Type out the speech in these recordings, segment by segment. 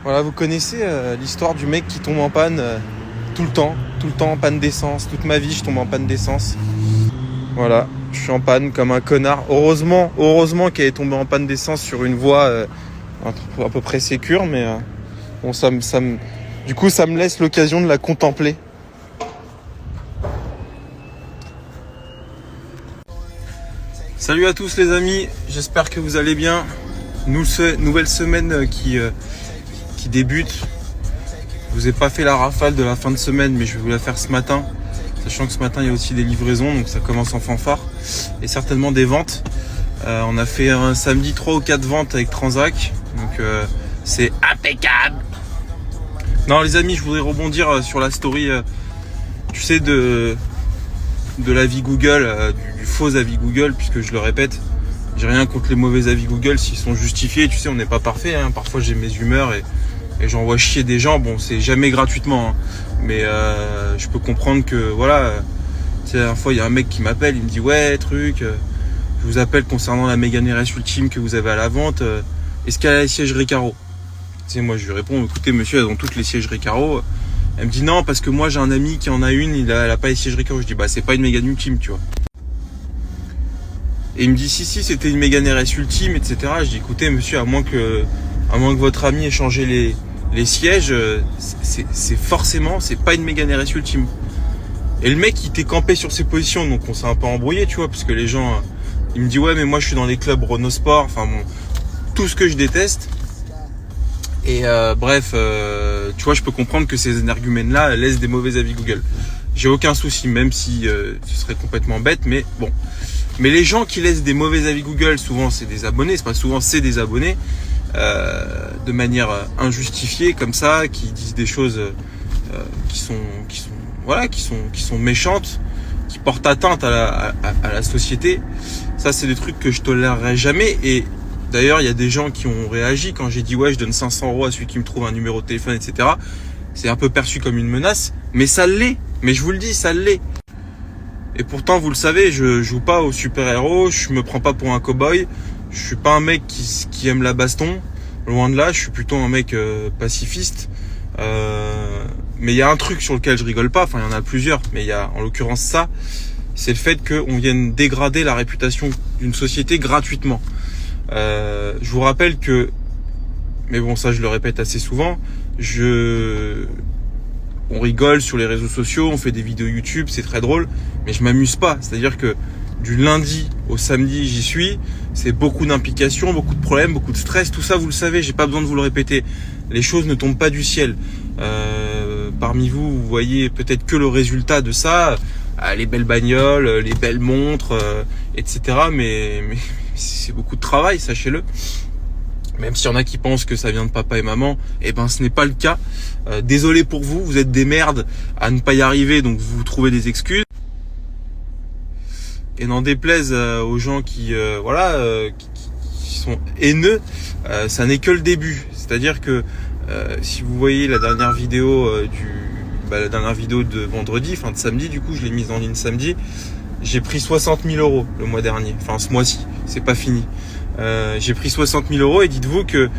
Voilà, vous connaissez l'histoire du mec qui tombe en panne tout le temps en panne d'essence. Toute ma vie, je tombe en panne d'essence. Voilà, je suis en panne comme un connard. Heureusement qu'elle est tombée en panne d'essence sur une voie à peu près sécure, mais bon, du coup, ça me laisse l'occasion de la contempler. Salut à tous les amis, j'espère que vous allez bien. Nouvelle semaine qui débute. Je vous ai pas fait la rafale de la fin de semaine, mais je vais vous la faire ce matin. Sachant que ce matin, il y a aussi des livraisons, donc ça commence en fanfare. Et certainement des ventes. On a fait un samedi 3 ou 4 ventes avec Transac. Donc c'est impeccable. Non les amis, je voudrais rebondir sur la story, tu sais, de l'avis Google, du faux avis Google, puisque je le répète, j'ai rien contre les mauvais avis Google s'ils sont justifiés. Tu sais, on n'est pas parfait, hein. Parfois j'ai mes humeurs et j'envoie chier des gens. Bon, c'est jamais gratuitement, hein. Mais je peux comprendre que voilà. Tu sais, la dernière fois, il y a un mec qui m'appelle, il me dit ouais, je vous appelle concernant la Mégane RS Ultime que vous avez à la vente. Est-ce qu'elle a les sièges Recaro? Tu sais, moi je lui réponds, écoutez monsieur, elles ont toutes les sièges Recaro. Elle me dit non, parce que moi j'ai un ami qui en a une, elle a pas les sièges Recaro. Je dis bah c'est pas une Mégane Ultime, tu vois. Et il me dit si c'était une Mégane RS Ultime, etc. Je dis écoutez monsieur, à moins que votre ami ait changé les sièges, c'est pas une Mégane RS Ultime. Et le mec il était campé sur ses positions, donc on s'est un peu embrouillé, tu vois, parce que les gens, il me dit ouais mais moi je suis dans les clubs Renault Sport, enfin bon, tout ce que je déteste. Et bref, tu vois, je peux comprendre que ces énergumènes-là laissent des mauvais avis Google. J'ai aucun souci, même si ce serait complètement bête, mais bon. Mais les gens qui laissent des mauvais avis Google, souvent c'est des abonnés, c'est pas souvent, c'est des abonnés, de manière injustifiée comme ça, qui disent des choses qui sont méchantes, qui portent atteinte à la société. Ça, c'est des trucs que je tolérerai jamais. Et d'ailleurs, il y a des gens qui ont réagi quand j'ai dit ouais, je donne 500 € à celui qui me trouve un numéro de téléphone, etc. C'est un peu perçu comme une menace, mais ça l'est. Mais je vous le dis, ça l'est. Et pourtant, vous le savez, je joue pas au super-héros, je me prends pas pour un cow-boy, je suis pas un mec qui aime la baston, loin de là, je suis plutôt un mec pacifiste. Mais il y a un truc sur lequel je rigole pas, enfin il y en a plusieurs, mais il y a en l'occurrence ça, c'est le fait qu'on vienne dégrader la réputation d'une société gratuitement. Je vous rappelle que, mais bon ça je le répète assez souvent, on rigole sur les réseaux sociaux, on fait des vidéos YouTube, c'est très drôle, mais je m'amuse pas. C'est-à-dire que du lundi au samedi, j'y suis. C'est beaucoup d'implications, beaucoup de problèmes, beaucoup de stress. Tout ça, vous le savez, j'ai pas besoin de vous le répéter. Les choses ne tombent pas du ciel. Parmi vous, vous voyez peut-être que le résultat de ça, les belles bagnoles, les belles montres, etc. Mais c'est beaucoup de travail, sachez-le. Même s'il y en a qui pensent que ça vient de papa et maman, eh ben ce n'est pas le cas. Désolé pour vous, vous êtes des merdes à ne pas y arriver, donc vous trouvez des excuses. Et n'en déplaise aux gens qui sont haineux, ça n'est que le début. C'est-à-dire que si vous voyez la dernière vidéo de vendredi, enfin de samedi, du coup je l'ai mise en ligne samedi, j'ai pris 60 000 € le mois dernier, enfin ce mois-ci, c'est pas fini. J'ai pris 60 000 € et dites-vous que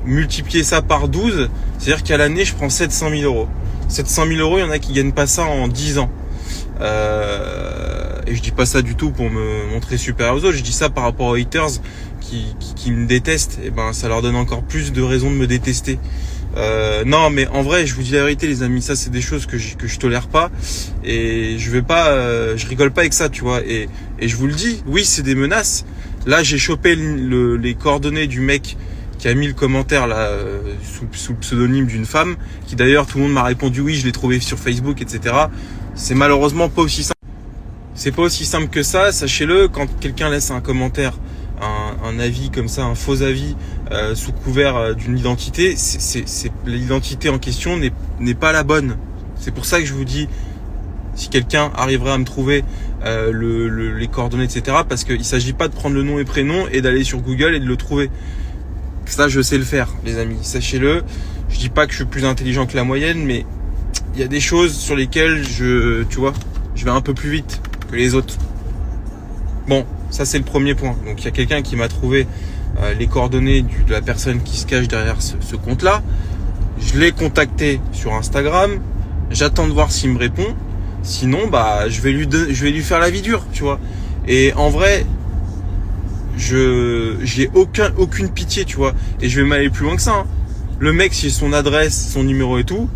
multiplier ça par 12, c'est-à-dire qu'à l'année je prends 700 000 €. 700 000 €, il y en a qui gagnent pas ça en 10 ans. Et je dis pas ça du tout pour me montrer supérieur aux autres, je dis ça par rapport aux haters qui me détestent. Et ben ça leur donne encore plus de raisons de me détester. Non mais en vrai, je vous dis la vérité les amis, ça c'est des choses que je tolère pas, et je rigole pas avec ça, tu vois. Et je vous le dis, oui c'est des menaces. Là j'ai chopé les coordonnées du mec qui a mis le commentaire là sous le pseudonyme d'une femme, qui d'ailleurs tout le monde m'a répondu oui, je l'ai trouvé sur Facebook, etc. C'est malheureusement pas aussi simple. C'est pas aussi simple que ça, sachez-le. Quand quelqu'un laisse un commentaire, un avis comme ça, un faux avis sous couvert d'une identité, l'identité en question n'est pas la bonne. C'est pour ça que je vous dis, si quelqu'un arriverait à me trouver les coordonnées, etc. Parce qu'il s'agit pas de prendre le nom et prénom et d'aller sur Google et de le trouver. Ça, je sais le faire, les amis. Sachez-le. Je dis pas que je suis plus intelligent que la moyenne, mais il y a des choses sur lesquelles je vais un peu plus vite que les autres. Bon, ça c'est le premier point. Donc il y a quelqu'un qui m'a trouvé les coordonnées de la personne qui se cache derrière ce compte-là. Je l'ai contacté sur Instagram. J'attends de voir s'il me répond. Sinon, bah, je vais lui faire la vie dure, tu vois. Et en vrai, j'ai aucune pitié, tu vois. Et je vais m'aller plus loin que ça. Hein. Le mec, si son adresse, son numéro et tout,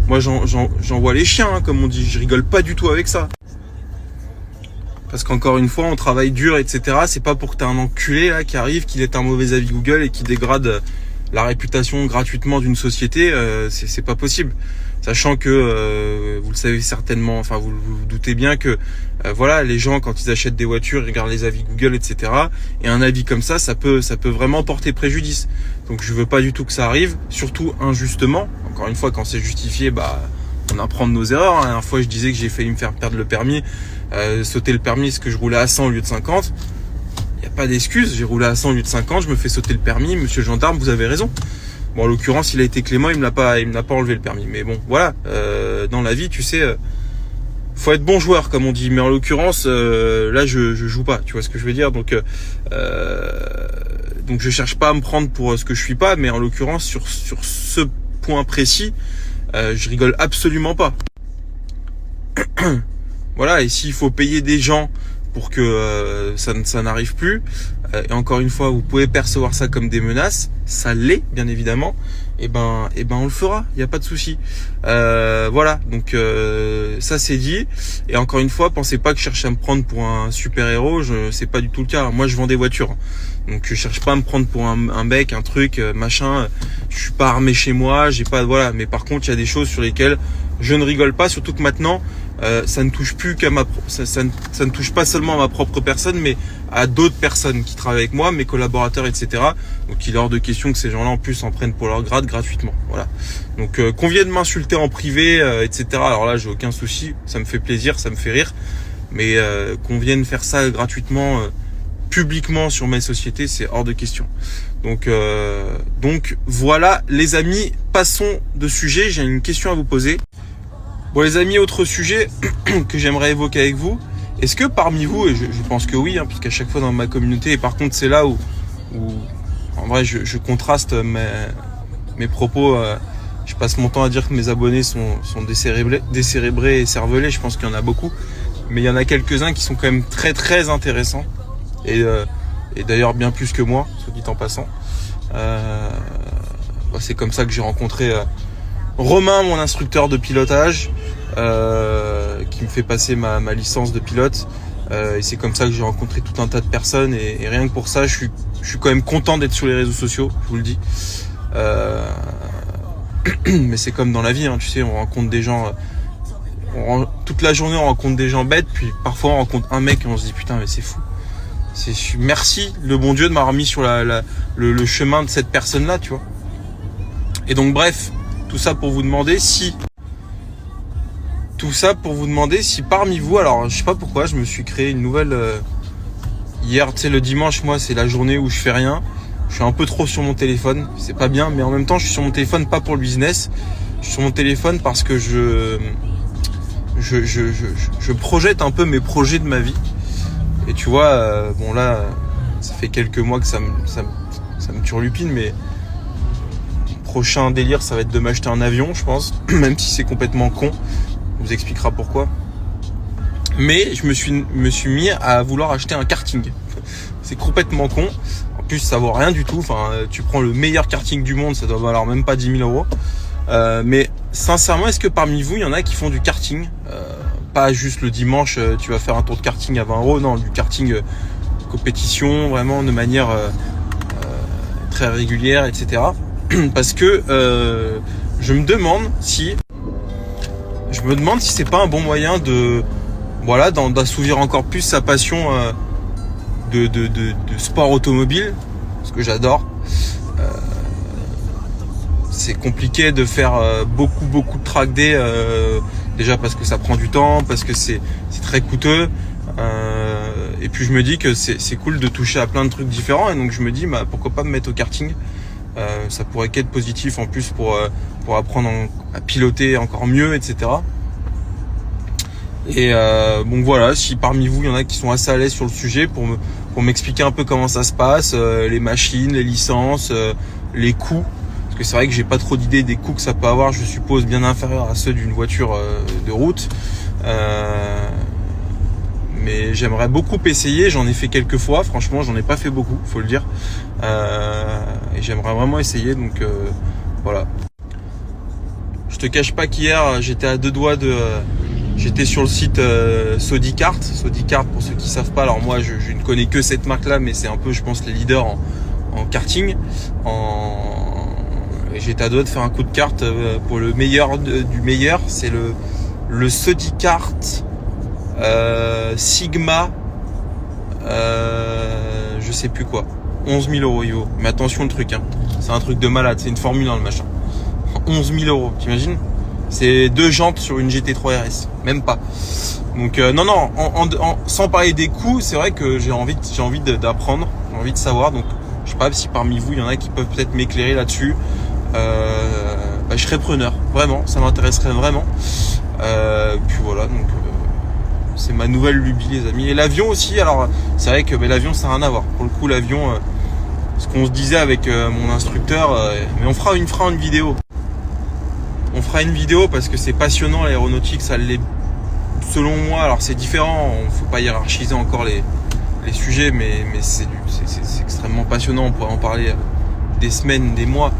moi, j'envoie les chiens, hein, comme on dit. Je rigole pas du tout avec ça. Parce qu'encore une fois, on travaille dur, etc. C'est pas pour que t'aies un enculé là qui arrive, qui ait un mauvais avis Google et qui dégrade la réputation gratuitement d'une société. C'est pas possible. Sachant que vous le savez certainement, enfin vous vous doutez bien que voilà, les gens quand ils achètent des voitures, ils regardent les avis Google, etc. Et un avis comme ça peut vraiment porter préjudice. Donc je veux pas du tout que ça arrive, surtout injustement. Encore une fois, quand c'est justifié, bah on apprend de nos erreurs. La dernière fois, je disais que j'ai failli me faire perdre le permis. Sauter le permis parce que je roulais à 100 au lieu de 50. Il n'y a pas d'excuse, j'ai roulé à 100 au lieu de 50, je me fais sauter le permis, monsieur le gendarme, vous avez raison. Bon, en l'occurrence, il a été clément, il me l'a pas enlevé le permis. Mais bon, voilà, dans la vie, tu sais, faut être bon joueur, comme on dit. Mais en l'occurrence, là, je joue pas, tu vois ce que je veux dire. Donc je cherche pas à me prendre pour ce que je suis pas, mais en l'occurrence, sur ce point précis, je rigole absolument pas. Voilà, et s'il faut payer des gens pour que ça n'arrive plus, et encore une fois, vous pouvez percevoir ça comme des menaces, ça l'est, bien évidemment, et ben on le fera, il n'y a pas de souci. Voilà, donc ça c'est dit, et encore une fois, pensez pas que je cherche à me prendre pour un super-héros, c'est pas du tout le cas. Moi, je vends des voitures, donc je cherche pas à me prendre pour un bec, un truc, machin, je suis pas armé chez moi, j'ai pas, voilà, mais par contre, il y a des choses sur lesquelles je ne rigole pas, surtout que maintenant, ça ne touche plus qu'à ça ne touche pas seulement à ma propre personne, mais à d'autres personnes qui travaillent avec moi, mes collaborateurs, etc. Donc il est hors de question que ces gens-là en plus en prennent pour leur grade gratuitement. Voilà. Donc qu'on vienne m'insulter en privé, etc. Alors là, j'ai aucun souci, ça me fait plaisir, ça me fait rire, mais qu'on vienne faire ça gratuitement, publiquement sur mes sociétés, c'est hors de question. Donc voilà, les amis, passons de sujet. J'ai une question à vous poser. Bon les amis, autre sujet que j'aimerais évoquer avec vous. Est-ce que parmi vous, et je pense que oui, hein, puisqu'à chaque fois dans ma communauté, et par contre c'est là où en vrai je contraste mes propos, je passe mon temps à dire que mes abonnés sont décérébrés et cervelés, je pense qu'il y en a beaucoup, mais il y en a quelques-uns qui sont quand même très très intéressants, et d'ailleurs bien plus que moi, soit dit en passant. C'est comme ça que j'ai rencontré Romain, mon instructeur de pilotage, qui me fait passer ma licence de pilote, et c'est comme ça que j'ai rencontré tout un tas de personnes, et rien que pour ça, je suis quand même content d'être sur les réseaux sociaux, je vous le dis. Mais c'est comme dans la vie, hein, tu sais, on rencontre des gens, toute la journée on rencontre des gens bêtes, puis parfois on rencontre un mec et on se dit putain mais c'est fou. Merci le bon Dieu de m'avoir mis sur le chemin de cette personne-là, tu vois. Et donc bref, tout ça pour vous demander si parmi vous, alors je sais pas pourquoi, je me suis créé une nouvelle hier, tu sais, le dimanche, moi c'est la journée où je fais rien. Je suis un peu trop sur mon téléphone, c'est pas bien, mais en même temps je suis sur mon téléphone pas pour le business. Je suis sur mon téléphone parce que je projette un peu mes projets de ma vie. Et tu vois, bon là, ça fait quelques mois que ça me turlupine, mais prochain délire, ça va être de m'acheter un avion, je pense, même si c'est complètement con. On vous expliquera pourquoi. Mais je me suis mis à vouloir acheter un karting. C'est complètement con. En plus, ça vaut rien du tout. Enfin, tu prends le meilleur karting du monde, ça doit valoir même pas 10 000 €. Mais sincèrement, est-ce que parmi vous, il y en a qui font du karting, pas juste le dimanche, tu vas faire un tour de karting à 20 €, non, du karting compétition, vraiment de manière très régulière, etc. Parce que je me demande si c'est pas un bon moyen d'assouvir encore plus sa passion de sport automobile, ce que j'adore. C'est compliqué de faire beaucoup de track day, déjà parce que ça prend du temps, parce que c'est très coûteux, et puis je me dis que c'est cool de toucher à plein de trucs différents, et donc je me dis pourquoi pas me mettre au karting. Ça pourrait qu'être positif en plus pour apprendre à piloter encore mieux, etc. Et bon voilà, si parmi vous il y en a qui sont assez à l'aise sur le sujet pour m'expliquer un peu comment ça se passe, les machines, les licences, les coûts, parce que c'est vrai que j'ai pas trop d'idée des coûts que ça peut avoir, je suppose bien inférieurs à ceux d'une voiture de route. Mais j'aimerais beaucoup essayer, j'en ai fait quelques fois, franchement j'en ai pas fait beaucoup, faut le dire. Et j'aimerais vraiment essayer, donc voilà. Je te cache pas qu'hier j'étais à deux doigts de... J'étais sur le site Sodicart. Sodicart, pour ceux qui savent pas, alors moi je ne connais que cette marque là, mais c'est un peu je pense les leaders en karting. Et j'étais à deux doigts de faire un coup de carte pour le meilleur du meilleur, c'est le Sodicart Sigma je sais plus quoi, 11 000 euros il vaut. Mais attention le truc, hein. C'est un truc de malade, c'est une Formule 1 le machin. 11 000 euros, t'imagines? C'est 2 jantes sur une GT3 RS, même pas. Donc non, sans parler des coûts, c'est vrai que j'ai envie d'apprendre, j'ai envie de savoir. Donc je sais pas si parmi vous il y en a qui peuvent peut-être m'éclairer là-dessus. Je serais preneur, vraiment, ça m'intéresserait vraiment. Puis voilà, donc c'est ma nouvelle lubie les amis. Et l'avion aussi, alors c'est vrai que l'avion ça n'a rien à voir. Pour le coup l'avion, ce qu'on se disait avec mon instructeur, mais on fera une vidéo. On fera une vidéo parce que c'est passionnant l'aéronautique, ça l'est selon moi. Alors c'est différent, il ne faut pas hiérarchiser encore les sujets, mais c'est extrêmement passionnant, on pourrait en parler des semaines, des mois.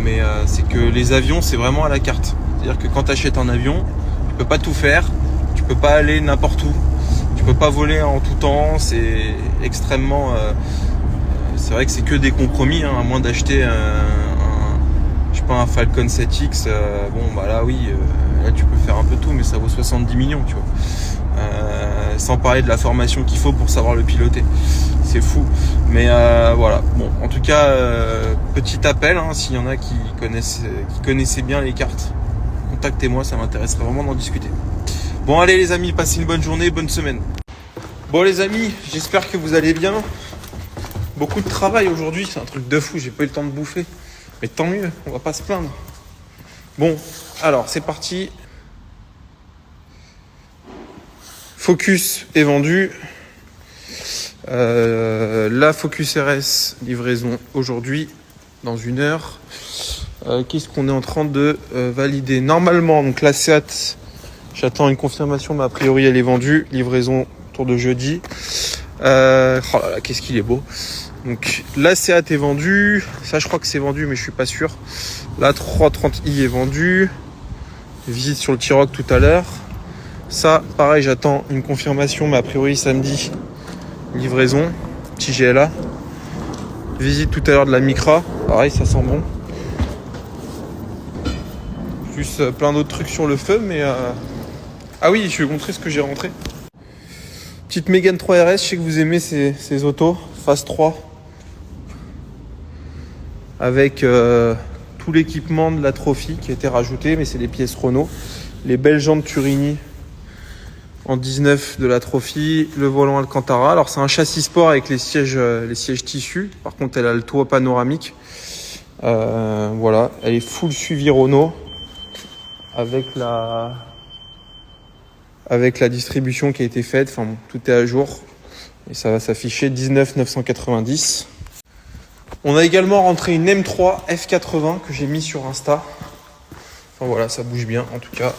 Mais c'est que les avions c'est vraiment à la carte. C'est-à-dire que quand tu achètes un avion, tu peux pas tout faire, tu peux pas aller n'importe où, tu peux pas voler en tout temps, c'est extrêmement... c'est vrai que c'est que des compromis, hein, à moins d'acheter un Falcon 7X, bon bah là oui, là tu peux faire un peu tout, mais ça vaut 70 millions, tu vois. Sans parler de la formation qu'il faut pour savoir le piloter, c'est fou. Mais voilà, bon, en tout cas, petit appel, hein, s'il y en a qui connaissaient bien les cartes, contactez-moi, ça m'intéresserait vraiment d'en discuter. Bon allez les amis, passez une bonne journée, bonne semaine. Bon les amis, j'espère que vous allez bien. Beaucoup de travail aujourd'hui, c'est un truc de fou, j'ai pas eu le temps de bouffer. Mais tant mieux, on va pas se plaindre. Bon, alors c'est parti. Focus est vendu. La Focus RS, livraison aujourd'hui, dans 1 heure. Qu'est-ce qu'on est en train de valider? Normalement, donc la Seat, j'attends une confirmation, mais a priori elle est vendue. Livraison autour de jeudi. Oh là là, qu'est-ce qu'il est beau. Donc la Seat est vendue, ça je crois que c'est vendu mais je suis pas sûr. La 330i est vendue. Visite sur le T-Roc tout à l'heure. Ça pareil, j'attends une confirmation mais a priori samedi livraison, petit GLA. Visite tout à l'heure de la Micra, pareil ça sent bon. Plus plein d'autres trucs sur le feu mais ah oui, je vais vous montrer ce que j'ai rentré. Petite Mégane 3 RS, je sais que vous aimez ces autos, phase 3. Avec tout l'équipement de la Trophy qui a été rajouté, mais c'est les pièces Renault. Les belles jantes Turini en 19 de la Trophy, le volant Alcantara. Alors c'est un châssis sport avec les sièges tissus. Par contre, elle a le toit panoramique. Voilà, elle est full suivi Renault avec la distribution qui a été faite. Enfin, bon, tout est à jour et ça va s'afficher 19 990. On a également rentré une M3 F80 que j'ai mis sur Insta. Enfin voilà, ça bouge bien en tout cas.